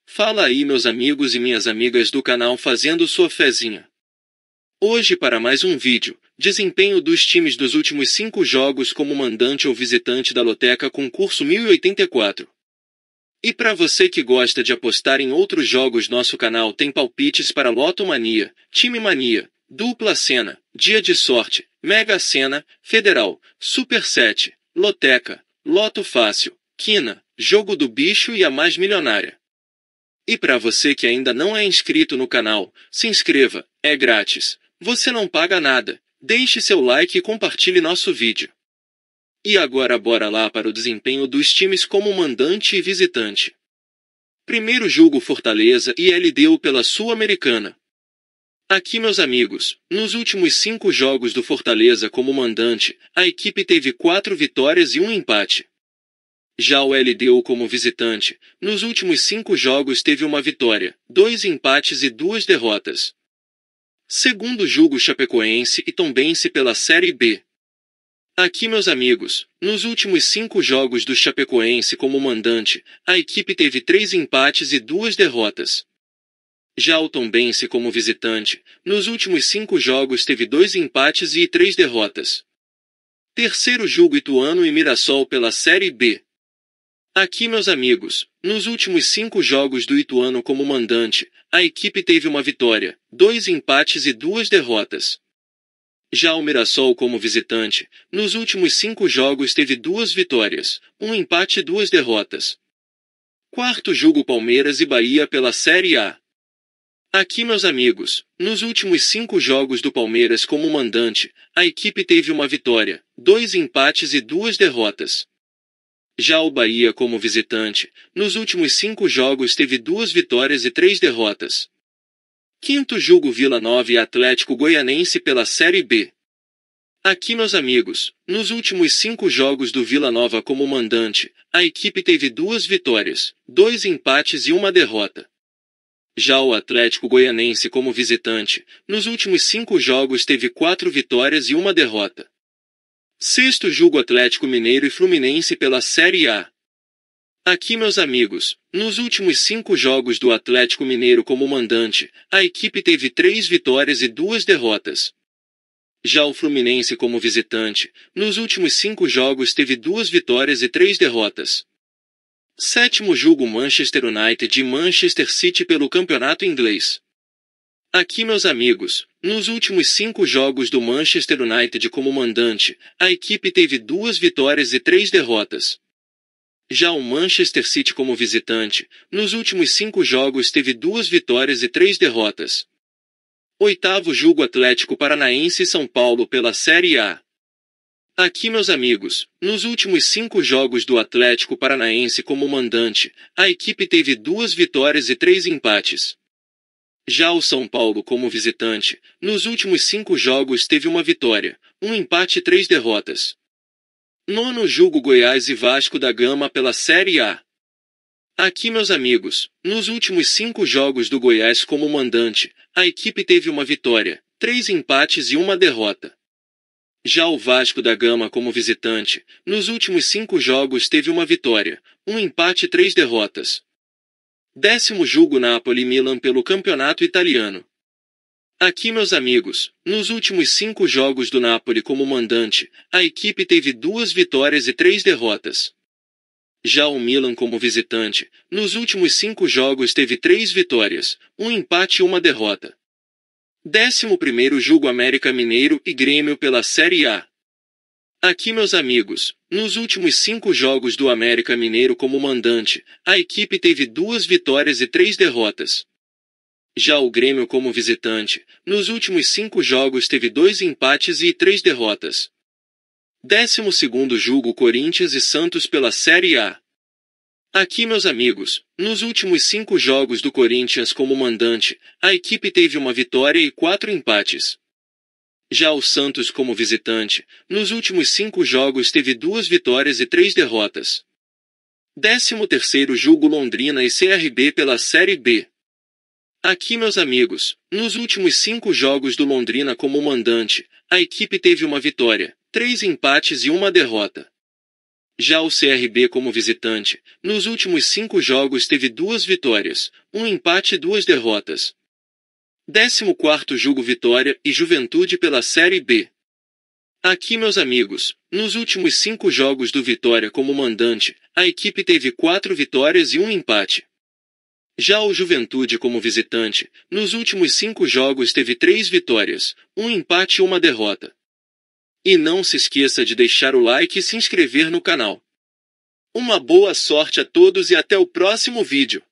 Fala aí, meus amigos e minhas amigas do canal fazendo sua fezinha. Hoje para mais um vídeo, desempenho dos times dos últimos 5 jogos como mandante ou visitante da Loteca Concurso 1084. E para você que gosta de apostar em outros jogos, nosso canal tem palpites para Lotomania, Time Mania, Dupla Sena, Dia de Sorte, Mega Sena, Federal, Super 7, Loteca, Loto Fácil, Quina, Jogo do Bicho e a Mais Milionária. E para você que ainda não é inscrito no canal, se inscreva, é grátis, você não paga nada, deixe seu like e compartilhe nosso vídeo. E agora bora lá para o desempenho dos times como mandante e visitante. Primeiro jogo Fortaleza e LDU pela Sul-Americana. Aqui, meus amigos, nos últimos 5 jogos do Fortaleza como mandante, a equipe teve 4 vitórias e um empate. Já o LDU como visitante, nos últimos 5 jogos teve uma vitória, 2 empates e 2 derrotas. Segundo jogo Chapecoense e Tombense pela Série B. Aqui, meus amigos, nos últimos 5 jogos do Chapecoense como mandante, a equipe teve 3 empates e 2 derrotas. Já o Tombense como visitante, nos últimos 5 jogos teve 2 empates e 3 derrotas. Terceiro jogo Ituano e Mirassol pela Série B. Aqui, meus amigos, nos últimos 5 jogos do Ituano como mandante, a equipe teve uma vitória, 2 empates e 2 derrotas. Já o Mirassol como visitante, nos últimos 5 jogos teve 2 vitórias, 1 empate e 2 derrotas. Quarto jogo Palmeiras e Bahia pela Série A. Aqui, meus amigos, nos últimos 5 jogos do Palmeiras como mandante, a equipe teve uma vitória, 2 empates e 2 derrotas. Já o Bahia como visitante, nos últimos 5 jogos teve 2 vitórias e 3 derrotas. Quinto jogo Vila Nova e Atlético Goianense pela Série B. Aqui, meus amigos, nos últimos 5 jogos do Vila Nova como mandante, a equipe teve 2 vitórias, 2 empates e 1 derrota. Já o Atlético Goianense como visitante, nos últimos 5 jogos teve 4 vitórias e 1 derrota. Sexto jogo Atlético Mineiro e Fluminense pela Série A. Aqui, meus amigos, nos últimos 5 jogos do Atlético Mineiro como mandante, a equipe teve 3 vitórias e 2 derrotas. Já o Fluminense como visitante, nos últimos 5 jogos teve 2 vitórias e 3 derrotas. Sétimo jogo Manchester United e Manchester City pelo Campeonato Inglês. Aqui, meus amigos, nos últimos 5 jogos do Manchester United como mandante, a equipe teve 2 vitórias e 3 derrotas. Já o Manchester City como visitante, nos últimos 5 jogos teve 2 vitórias e 3 derrotas. Oitavo jogo Atlético Paranaense e São Paulo pela Série A. Aqui, meus amigos, nos últimos 5 jogos do Atlético Paranaense como mandante, a equipe teve 2 vitórias e 3 empates. Já o São Paulo como visitante, nos últimos 5 jogos teve uma vitória, 1 empate e 3 derrotas. Nono jogo Goiás e Vasco da Gama pela Série A. Aqui, meus amigos, nos últimos 5 jogos do Goiás como mandante, a equipe teve uma vitória, 3 empates e 1 derrota. Já o Vasco da Gama como visitante, nos últimos 5 jogos teve uma vitória, 1 empate e 3 derrotas. Décimo jogo Napoli e Milan pelo Campeonato Italiano. Aqui, meus amigos, nos últimos 5 jogos do Napoli como mandante, a equipe teve 2 vitórias e 3 derrotas. Já o Milan como visitante, nos últimos 5 jogos teve 3 vitórias, 1 empate e 1 derrota. 11º jogo América Mineiro e Grêmio pela Série A. Aqui, meus amigos, nos últimos 5 jogos do América Mineiro como mandante, a equipe teve 2 vitórias e 3 derrotas. Já o Grêmio como visitante, nos últimos 5 jogos teve 2 empates e 3 derrotas. 12º jogo Corinthians e Santos pela Série A. Aqui, meus amigos, nos últimos 5 jogos do Corinthians como mandante, a equipe teve uma vitória e 4 empates. Já o Santos como visitante, nos últimos 5 jogos teve 2 vitórias e 3 derrotas. 13º jogo Londrina e CRB pela Série B. Aqui, meus amigos, nos últimos 5 jogos do Londrina como mandante, a equipe teve uma vitória, 3 empates e 1 derrota. Já o CRB como visitante, nos últimos 5 jogos teve 2 vitórias, um empate e 2 derrotas. 14º jogo Vitória e Juventude pela Série B. Aqui, meus amigos, nos últimos 5 jogos do Vitória como mandante, a equipe teve 4 vitórias e um empate. Já o Juventude como visitante, nos últimos 5 jogos teve 3 vitórias, um empate e uma derrota. E não se esqueça de deixar o like e se inscrever no canal. Uma boa sorte a todos e até o próximo vídeo.